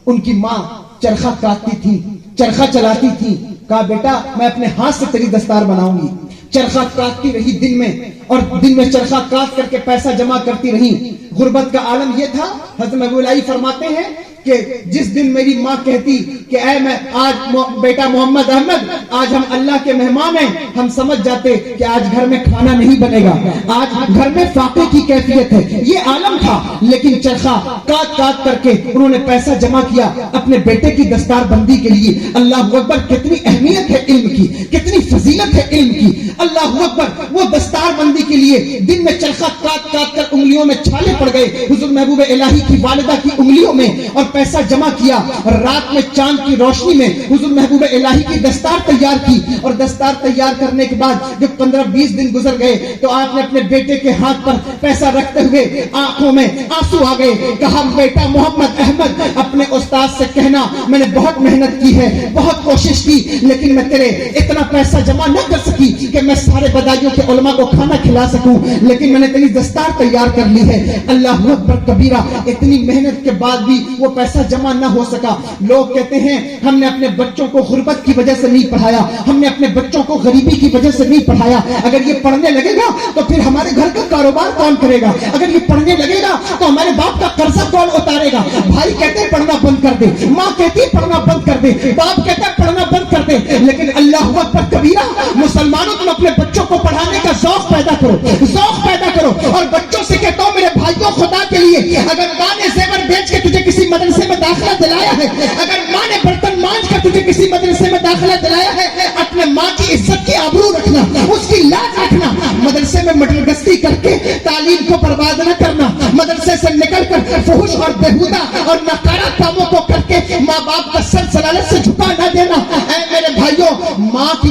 ان کی ماں چرخہ کاٹتی تھی, چرخہ چلاتی تھی. کہا بیٹا میں اپنے ہاتھ سے تیری دستار بناؤں گی. چرخہ کاٹتی رہی دن میں, اور دن میں چرخہ کاٹ کر کے پیسہ جمع کرتی رہی. غربت کا عالم یہ تھا. حضرت محبوب الہی فرماتے ہیں کہ جس دن میری ماں کہتی کہ اے میں آج بیٹا محمد احمد آج ہم اللہ کے مہمان ہیں, ہم سمجھ جاتے کہ آج گھر میں کھانا نہیں بنے گا, آج گھر میں فاقے کی کیفیت ہے. یہ عالم تھا. لیکن چرخہ کاٹ کاٹ کر کے انہوں نے پیسہ جمع کیا اپنے بیٹے کی دستار بندی کے لیے. اللہ اکبر, کتنی اہمیت ہے علم کی, کتنی فضیلت ہے علم کی. اللہ اکبر. وہ دستار بندی کے لیے دن میں چرخہ کاٹ کاٹ کر انگلیوں میں چھالے پڑ گئے حضور محبوب الہی کی والدہ کی انگلیوں میں, اور پیسہ جمع کیا. رات میں چاند کی روشنی میں حضور محبوب الہی کی دستار تیار کی, اور دستار تیار کرنے کے بعد جب 15-20 دن گزر گئے تو آپ نے اپنے بیٹے کے ہاتھ پر پیسہ رکھتے ہوئے آنکھوں میں آنسو آ گئے. کہا بیٹا محمد احمد اپنے استاد سے کہنا میں نے بہت محنت کی ہے, بہت کوشش کی, لیکن میں تیرے اتنا پیسہ جمع نہ کر سکی کہ میں سارے بدایوں کے علماء کو کھانا کھلا سکوں, لیکن میں نے تیری دستار تیار کر لی ہے. اللہ اکبر کبیرہ. اتنی محنت کے بعد بھی وہ پیسہ جمع نہ ہو سکا. لوگ کہتے ہیں ہم نے اپنے بچوں کو غربت کی وجہ سے نہیں پڑھایا, ہم نے اپنے بچوں کو غریبی کی وجہ سے نہیں پڑھایا. اگر یہ پڑھنے لگے گا تو پھر ہمارے گھر کا کاروبار کون کرے گا؟ اگر یہ پڑھنے لگے گا تو ہمارے باپ کا قرضہ کون اتارے گا؟ بھائی کہتے ہیں پڑھنا بند کر دے, ماں کہتی ہے پڑھنا بند کر دے, باپ کہتا ہے پڑھنا بند کر دے. لیکن اللہ اکبر کبیرہ, مسلمانوں تم اپنے بچوں کو پڑھانے کا ذوق پیدا کرو, ذوق پیدا کرو. اور بچوں سے کہتا ہوں میرے بھائیوں خدا کے لیے, اگر ماں نے زیور بیچ کے تجھے کسی مدرسے میں داخلہ دلایا ہے, اگر ماں نے برتن مانج کر تجھے کسی مدرسے میں داخلہ دلایا ہے, اپنے ماں کی عزت کی آبرو رکھنا, اس کی لاج رکھنا. مدرسے میں مٹرگستی کر کے تعلیم کو برباد نہ کرنا, مدرسے سے نکل کر فحش اور بےہودہ اور ناکارہ کاموں کو کر کے ماں باپ کا سر سلالت سے جھکا نہ دینا. اے میرے بھائیوں, ماں کی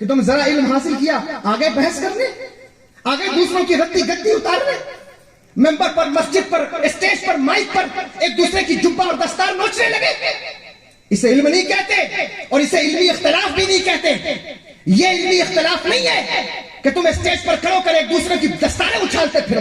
کہ تم ذرا علم حاصل کیا آگے بحث کرنے, آگے دوسروں کی رتی گتی اتارنے, ممبر پر, مسجد پر, اسٹیج پر, مائک پر ایک دوسرے کی جبہ اور دستار نوچنے لگے. اسے علم نہیں کہتے اور اسے علمی اختلاف بھی نہیں کہتے. یہ علمی اختلاف نہیں ہے کہ تم اسٹیج پر کھڑو کر ایک دوسرے کی دستاریں اچھالتے پھرو.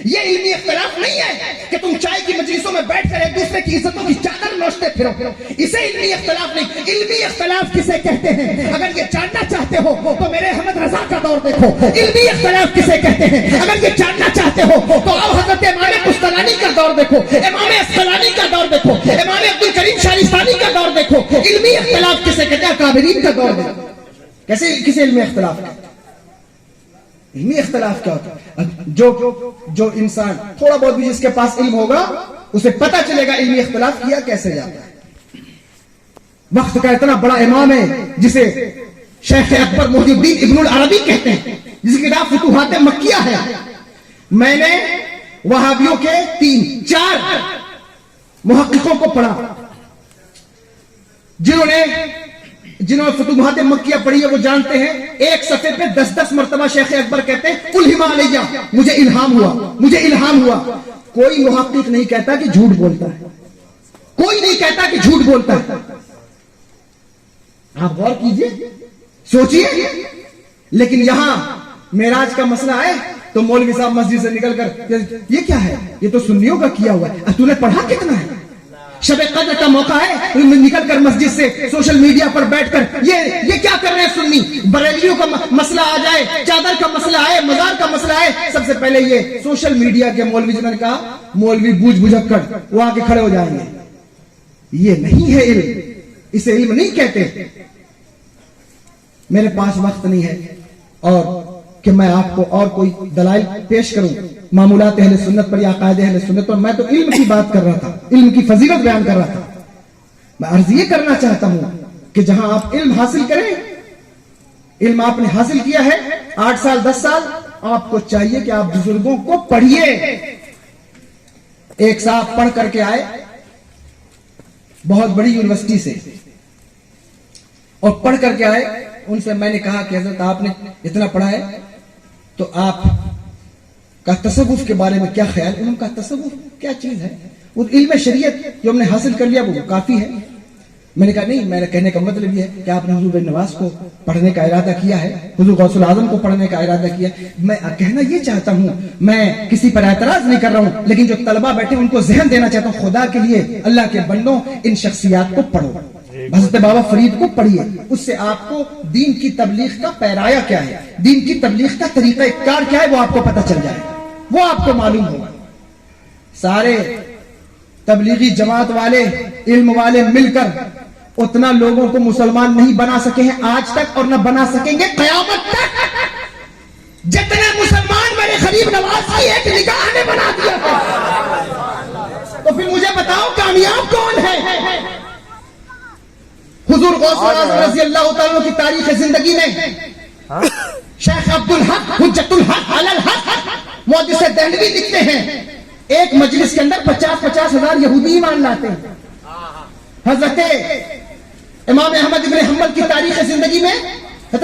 یہ علمی اختلاف نہیں ہے کہ تم چائے کی مجلسوں میں بیٹھ کر ایک دوسرے کی عزتوں کی چادر نوچتے پھرو. اسے علمی اختلاف نہیں. علمی اختلاف کسے کہتے ہیں؟ اگر یہ جاننا چاہتے ہو تو میرے احمد رضا کا دور دیکھو. علمی اختلاف کسے کہتے ہیں؟ اگر یہ جاننا چاہتے ہو تو آؤ حضرت امام قسطلانی کا دور دیکھو, امام اسقلانی کا دور دیکھو, امام عبدالکریم شارستانی کا دور دیکھو. علمی اختلاف کسے کہتے ہیں؟ اکابرین کا دور دیکھو. کیسے کسے علمی اختلاف کہتے ہیں؟ علمی اختلاف کیا ہوتا ہے؟ جو انسان تھوڑا بہت بھی جس کے پاس علم ہوگا اسے پتا چلے گا علمی اختلاف کیا کیسے جاتا ہے. وقت کا اتنا بڑا امام ہے جسے شیخ اکبر محی الدین ابن العربی کہتے ہیں, جس کی کتاب فتوحات مکیہ ہے. میں نے وہابیوں کے 3-4 محققوں کو پڑھا جنہوں نے فتوحات مکیہ پڑھی ہے. وہ جانتے ہیں ایک صفحے پہ 10 مرتبہ شیخ اکبر کہتے ہیں الہم علیہ, مجھے الہام ہوا, مجھے الہام ہوا. کوئی محقق نہیں کہتا کہ جھوٹ بولتا ہے, کوئی نہیں کہتا کہ جھوٹ بولتا ہے. آپ غور کیجئے, سوچئے. لیکن یہاں معراج کا مسئلہ ہے تو مولوی صاحب مسجد سے نکل کر یہ کیا ہے, یہ تو سنیوں کا کیا ہوا ہے, تو نے پڑھا کتنا ہے؟ شب قدر کا موقع ہے, نکل کر مسجد سے سوشل میڈیا پر بیٹھ کر یہ کیا کر رہے ہیں سنی. بریلیوں کا مسئلہ آ جائے, چادر کا مسئلہ آئے, مزار کا مسئلہ آئے, سب سے پہلے یہ سوشل میڈیا کے مولوی جنہوں نے کہا مولوی بوجھ بجھک وہ آ کے کھڑے ہو جائیں گے. یہ نہیں ہے علم, اسے علم نہیں کہتے. میرے پاس وقت نہیں ہے اور کہ میں آپ کو اور کوئی دلائل پیش کروں معمولات اہل سنت پر یا عقائد اہل سنت پر. میں تو علم کی بات کر رہا تھا, علم کی فضیلت بیان کر رہا تھا. میں عرض یہ کرنا چاہتا ہوں کہ جہاں آپ علم حاصل کریں, علم آپ نے حاصل کیا ہے 8 سال 10 سال, آپ کو چاہیے کہ آپ بزرگوں کو پڑھیے. ایک صاحب پڑھ کر کے آئے بہت بڑی یونیورسٹی سے, اور پڑھ کر کے آئے. ان سے میں نے کہا کہ حضرت آپ نے اتنا پڑھا ہے تو آپ کا تصوف کے بارے میں کیا خیال؟ انہوں نے کہا تصوف کیا چیز ہے, وہ علم شریعت جو ہم نے حاصل کر لیا وہ کافی ہے. میں نے کہا نہیں, میرا کہنے کا مطلب یہ ہے کہ آپ نے حضور بن نواز کو پڑھنے کا ارادہ کیا ہے, حضور غوث الاعظم کو پڑھنے کا ارادہ کیا. میں کہنا یہ چاہتا ہوں, میں کسی پر اعتراض نہیں کر رہا ہوں, لیکن جو طلبہ بیٹھے ان کو ذہن دینا چاہتا ہوں, خدا کے لیے اللہ کے بندوں ان شخصیات کو پڑھو. حضرت بابا فرید کو پڑھیے, اس سے آپ کو دین کی تبلیغ کا پیرایا کیا ہے, دین کی تبلیغ کا طریقہ کار کیا ہے وہ آپ کو پتہ چل جائے, وہ آپ کو معلوم ہوگا. سارے تبلیغی جماعت والے علم والے مل کر اتنا لوگوں کو مسلمان نہیں بنا سکے ہیں آج تک, اور نہ بنا سکیں گے قیامت تک. جتنے مسلمان میرے غریب نواز کی ایک نگاہ نے بنا دیا تو پھر مجھے بتاؤ کامیاب کون ہے؟ حضور غوث الاعظم رضی اللہ تعالیٰ کی تاریخ زندگی میں شیخ عبدالحق حجت الحق علی الحق محدث دہلوی لکھتے ہیں ایک مجلس کے اندر 50 ہزار یہودی ایمان لاتے ہیں. حضرت امام احمد ابن حنبل کی تاریخ زندگی میں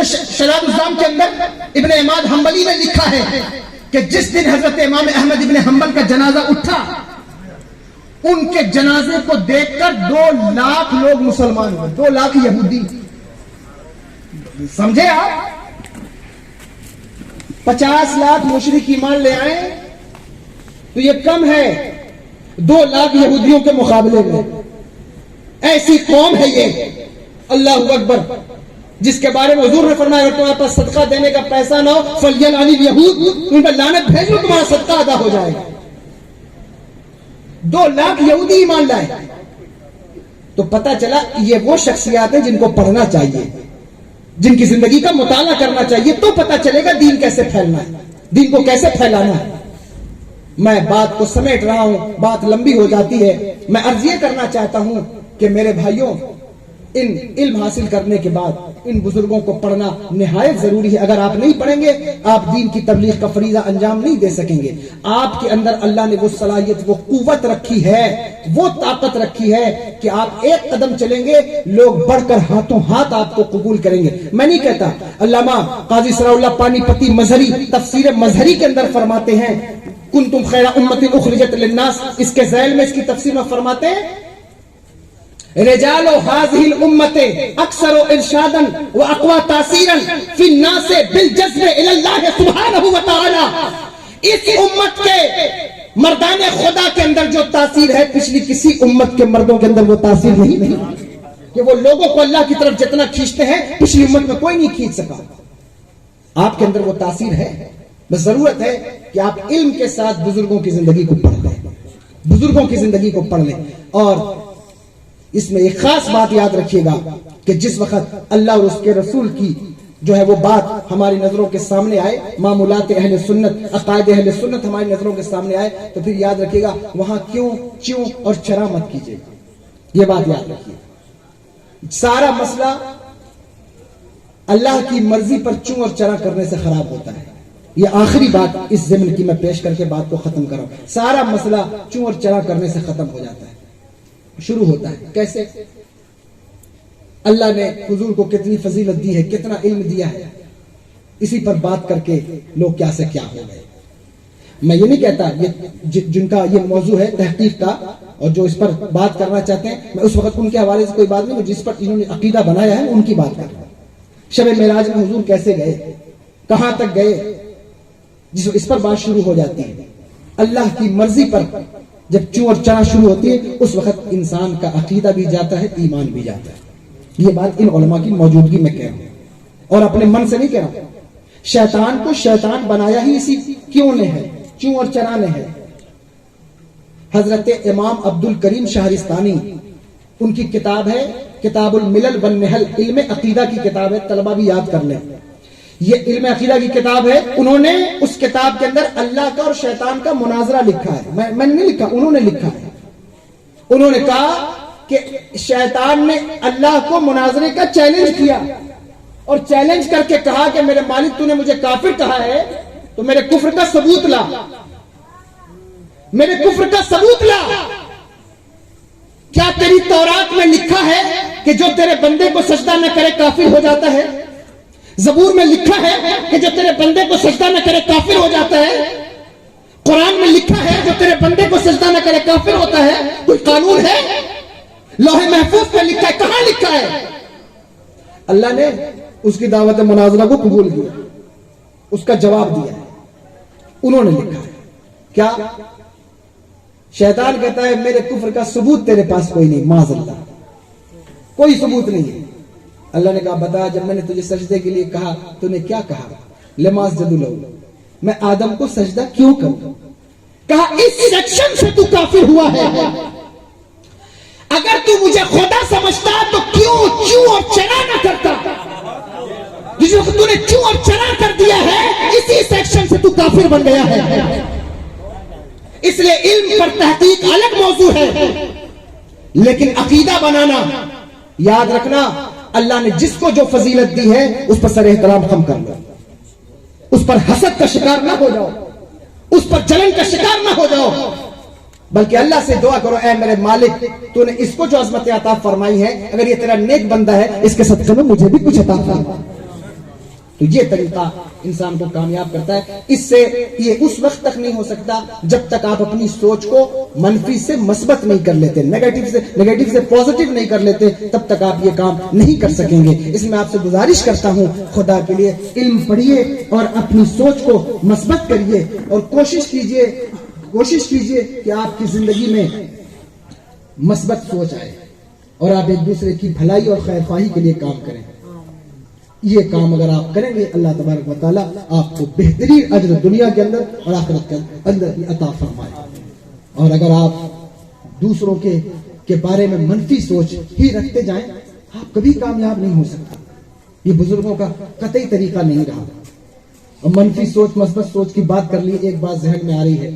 شراب الزام کے اندر ابن عماد حنبلی نے لکھا ہے کہ جس دن حضرت امام احمد ابن حنبل کا جنازہ اٹھا, ان کے جنازے کو دیکھ کر 2 لاکھ لوگ مسلمان ہوئے, 2 لاکھ یہودی. سمجھے آپ, 50 لاکھ مشرک ایمان لے آئے تو یہ کم ہے 2 لاکھ یہودیوں کے مقابلے میں. ایسی قوم ہے یہ, اللہ اکبر, جس کے بارے میں حضور نے فرمایا اگر تمہارے پاس صدقہ دینے کا پیسہ نہ ہو فَلْيَلْعَنِ الْيَهُودُ, ان پر لعنت بھیجو تمہارا صدقہ ادا ہو جائے. 2 لاکھ یہودی ایمان لائے تو پتا چلا یہ وہ شخصیات ہیں جن کو پڑھنا چاہیے, جن کی زندگی کا مطالعہ کرنا چاہیے, تو پتا چلے گا دین کیسے پھیلنا ہے, دین کو کیسے پھیلانا ہے. میں بات کو سمیٹ رہا ہوں, بات لمبی ہو جاتی ہے. میں عرض یہ کرنا چاہتا ہوں کہ میرے بھائیوں, ان علم حاصل کرنے کے بعد ان بزرگوں کو پڑھنا نہایت ضروری ہے. اگر آپ نہیں پڑھیں گے آپ دین کی تبلیغ کا فریضہ انجام نہیں دے سکیں گے. آپ کے اندر اللہ نے وہ صلاحیت، وہ قوت رکھی ہے، وہ طاقت رکھی ہے کہ آپ ایک قدم چلیں گے لوگ بڑھ کر ہاتھوں ہاتھ آپ کو قبول کریں گے. میں نہیں کہتا، علامہ قاضی ثناء اللہ پانی پتی مظہری تفسیر مظہری کے اندر فرماتے ہیں کنتم خیر امت اخرجت للناس، اس کے ذیل میں اس کی تفسیر میں فرماتے ہیں رجال هذه الامه اکثر ارشادا واقوى تاثيرا في الناس بالجذب الى الله سبحانه وتعالى. اس امت کے مردان خدا کے اندر جو تاثیر ہے پچھلی کسی امت کے مردوں کے اندر وہ تاثیر نہیں کہ وہ لوگوں کو اللہ کی طرف جتنا کھینچتے ہیں پچھلی امت میں کوئی نہیں کھینچ سکا. آپ کے اندر وہ تاثیر ہے. بس ضرورت ہے کہ آپ علم کے ساتھ بزرگوں کی زندگی کو پڑھ لیں، بزرگوں کی زندگی کو پڑھ لیں. اور اس میں ایک خاص بات یاد رکھیے گا کہ جس وقت اللہ اور اس کے رسول کی جو ہے وہ بات ہماری نظروں کے سامنے آئے، معمولات اہل سنت، عقائد اہل سنت ہماری نظروں کے سامنے آئے، تو پھر یاد رکھیے گا وہاں کیوں چیوں اور چرا مت کیجیے گا. یہ بات یاد رکھیے. سارا مسئلہ اللہ کی مرضی پر چوں اور چرا کرنے سے خراب ہوتا ہے. یہ آخری بات اس ضمن کی میں پیش کر کے بات کو ختم کر رہا ہوں. سارا مسئلہ چوں اور چرا کرنے سے ختم ہو جاتا ہے. شروع ہوتا ہے کیسے؟ اللہ نے حضور کو کتنی فضیلت دی ہے، کتنا علم دیا ہے، اسی پر بات کر کے لوگ کیا سے کیا ہو گئے. میں یہ نہیں کہتا یہ جن کا یہ موضوع ہے تحقیق کا اور جو اس پر بات کرنا چاہتے ہیں، میں اس وقت ان کے حوالے سے کوئی بات نہیں، جس پر انہوں نے عقیدہ بنایا ہے ان کی بات کر رہا ہوں. شب معراج میں حضور کیسے گئے، کہاں تک گئے، اس پر بات شروع ہو جاتی ہے. اللہ کی مرضی پر جب چوں اور چرا شروع ہوتی ہے اس وقت انسان کا عقیدہ بھی جاتا ہے، ایمان بھی جاتا ہے. یہ بات ان علماء کی موجودگی میں کہہ رہا ہوں اور اپنے من سے نہیں کہہ رہا ہوں. شیطان کو شیطان بنایا ہی اسی کیوں نے ہے، چوں اور چرا نے ہے. حضرت امام عبد الکریم شہرستانی، ان کی کتاب ہے کتاب الملل والنحل، علم عقیدہ کی کتاب ہے، طلبہ بھی یاد کر لیں. یہ علم عقیدہ کی کتاب ہے. انہوں نے اس کتاب کے اندر اللہ کا اور شیطان کا مناظرہ لکھا ہے. میں نے نہیں لکھا، انہوں نے لکھا ہے. انہوں نے کہا کہ شیطان نے اللہ کو مناظرے کا چیلنج کیا اور چیلنج کر کے کہا کہ میرے مالک تو نے مجھے کافر کہا ہے تو میرے کفر کا ثبوت لا، میرے کفر کا ثبوت لا. کیا تیری تورات میں لکھا ہے کہ جو تیرے بندے کو سجدہ نہ کرے کافر ہو جاتا ہے؟ زبور میں لکھا ہے کہ جو تیرے بندے کو سجدہ نہ کرے کافر ہو جاتا ہے؟ قرآن میں لکھا ہے جو تیرے بندے کو سجدہ نہ کرے کافر ہوتا ہے؟ کوئی قانون ہے؟ لوح محفوظ پہ لکھا ہے، کہاں لکھا ہے؟ اللہ نے اس کی دعوت مناظرہ کو قبول کیا، اس کا جواب دیا. انہوں نے لکھا ہے کیا؟ شیطان کہتا ہے میرے کفر کا ثبوت تیرے پاس کوئی نہیں، معاذ اللہ، کوئی ثبوت نہیں ہے. اللہ نے کہا بتا، جب میں نے تجھے سجدے کے لیے کہا تو نے کیا کہا؟ لما اسجد لہ، میں آدم کو سجدہ کیوں کروں؟ کہا اس سیکشن سے تو کافر ہوا ہے. اگر تو مجھے خدا سمجھتا تو کیوں چوں اور چرا نہ کرتا؟ جس وقت تو نے چوں اور چرا کر دیا ہے اسی سیکشن سے تو کافر بن گیا ہے. اس لیے علم پر تحقیق الگ موضوع ہے، لیکن عقیدہ بنانا یاد رکھنا اللہ نے جس کو جو فضیلت دی ہے اس پر سر احترام خم کر لو، اس پر حسد کا شکار نہ ہو جاؤ، اس پر جلن کا شکار نہ ہو جاؤ، بلکہ اللہ سے دعا کرو اے میرے مالک تو نے اس کو جو عظمت عطا فرمائی ہے اگر یہ تیرا نیک بندہ ہے اس کے صدقے میں مجھے بھی کچھ عطا فرما. تو یہ طریقہ انسان کو کامیاب کرتا ہے. اس سے یہ اس وقت تک نہیں ہو سکتا جب تک آپ اپنی سوچ کو منفی سے مثبت نہیں کر لیتے، نیگیٹو سے پازیٹو نہیں کر لیتے، تب تک آپ یہ کام نہیں کر سکیں گے. اس میں آپ سے گزارش کرتا ہوں خدا کے لیے علم پڑھیے اور اپنی سوچ کو مثبت کریے اور کوشش کیجیے کہ آپ کی زندگی میں مثبت سوچ آئے اور آپ ایک دوسرے کی بھلائی اور خیر خواہی کے لیے کام کریں. یہ کام اگر آپ کریں گے اللہ تبارک و تعالیٰ آپ کو بہترین اجر دنیا کے اندر اور آخرت کے اندر بھی عطا فرمائے. اور اگر آپ دوسروں کے بارے میں منفی سوچ ہی رکھتے جائیں آپ کبھی کامیاب نہیں ہو سکتا. یہ بزرگوں کا قطعی طریقہ نہیں رہا. اور منفی سوچ مثبت سوچ کی بات کر لی، ایک بات ذہن میں آ رہی ہے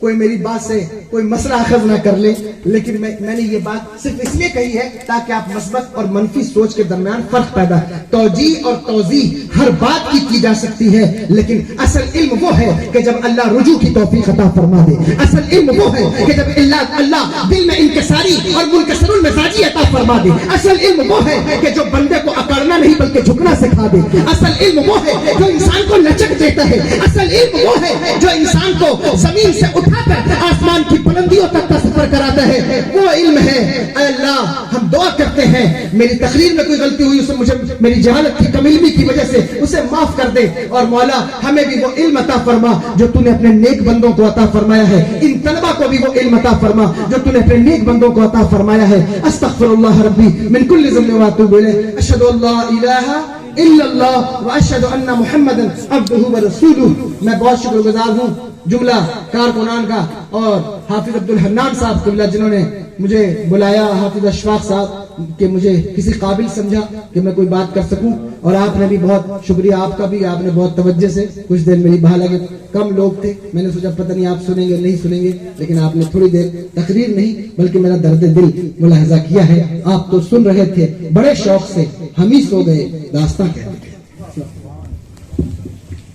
کوئی میری بات سے کوئی مسئلہ اخذ نہ کر لے، لیکن میں نے یہ بات صرف اس لیے کہی ہے تاکہ آپ مثبت اور منفی سوچ کے درمیان فرق پیدا ہے۔ توجیہ اور توضیح ہر بات کی جا سکتی ہے، لیکن اصل علم وہ ہے کہ جب اللہ رجوع کی توفیق عطا فرما دے، اصل علم وہ ہے کہ جب اللہ دل میں انکساری اور منکسر المزاجی عطا فرما دے، اصل علم وہ ہے کہ جو بندے کو اکڑنا نہیں بلکہ جھکنا سکھا دے، اصل علم وہ ہے جو انسان کو لچک دیتا ہے، اصل علم وہ ہے جو انسان کو زمین سے اٹھا کر آسمان کی بلندیوں تک کا سفر کراتا ہے، وہ علم ہے۔ اے اللہ ہم دعا کرتے ہیں میری تقریر میں کوئی غلطی ہوئی، اسے مجھے میری جہالت کی کم علمی کی وجہ سے اسے معاف کر دے، اور مولا ہمیں بھی وہ علم عطا فرما جو تو نے اپنے نیک بندوں کو عطا فرمایا ہے، ان طلبہ کو بھی وہ علم عطا فرما جو تو نے اپنے نیک بندوں کو عطا فرمایا ہے۔ استغفر اللہ ربی من کل ذنب واتوب الیہ، اشہد ان لا الہ الا اللہ واشہد ان محمد عبدہ ورسولہ۔ میں بہت شکر گزار ہوں جملہ کارکنان کا اور حافظ عبدالحنان صاحب قبلہ جنہوں نے مجھے بلایا، حافظ اشفاق صاحب کہ مجھے کسی قابل سمجھا کہ میں کوئی بات کر سکوں، اور آپ نے بھی بہت شکریہ آپ کا بھی، آپ نے بہت توجہ سے کچھ دیر میری بہا لگے، کم لوگ تھے، میں نے سوچا پتہ نہیں آپ سنیں گے نہیں سنیں گے، لیکن آپ نے تھوڑی دیر تقریر نہیں بلکہ میرا درد دل ملاحظہ کیا ہے، آپ تو سن رہے تھے بڑے شوق سے، ہم ہی سو گئے داستان کہہ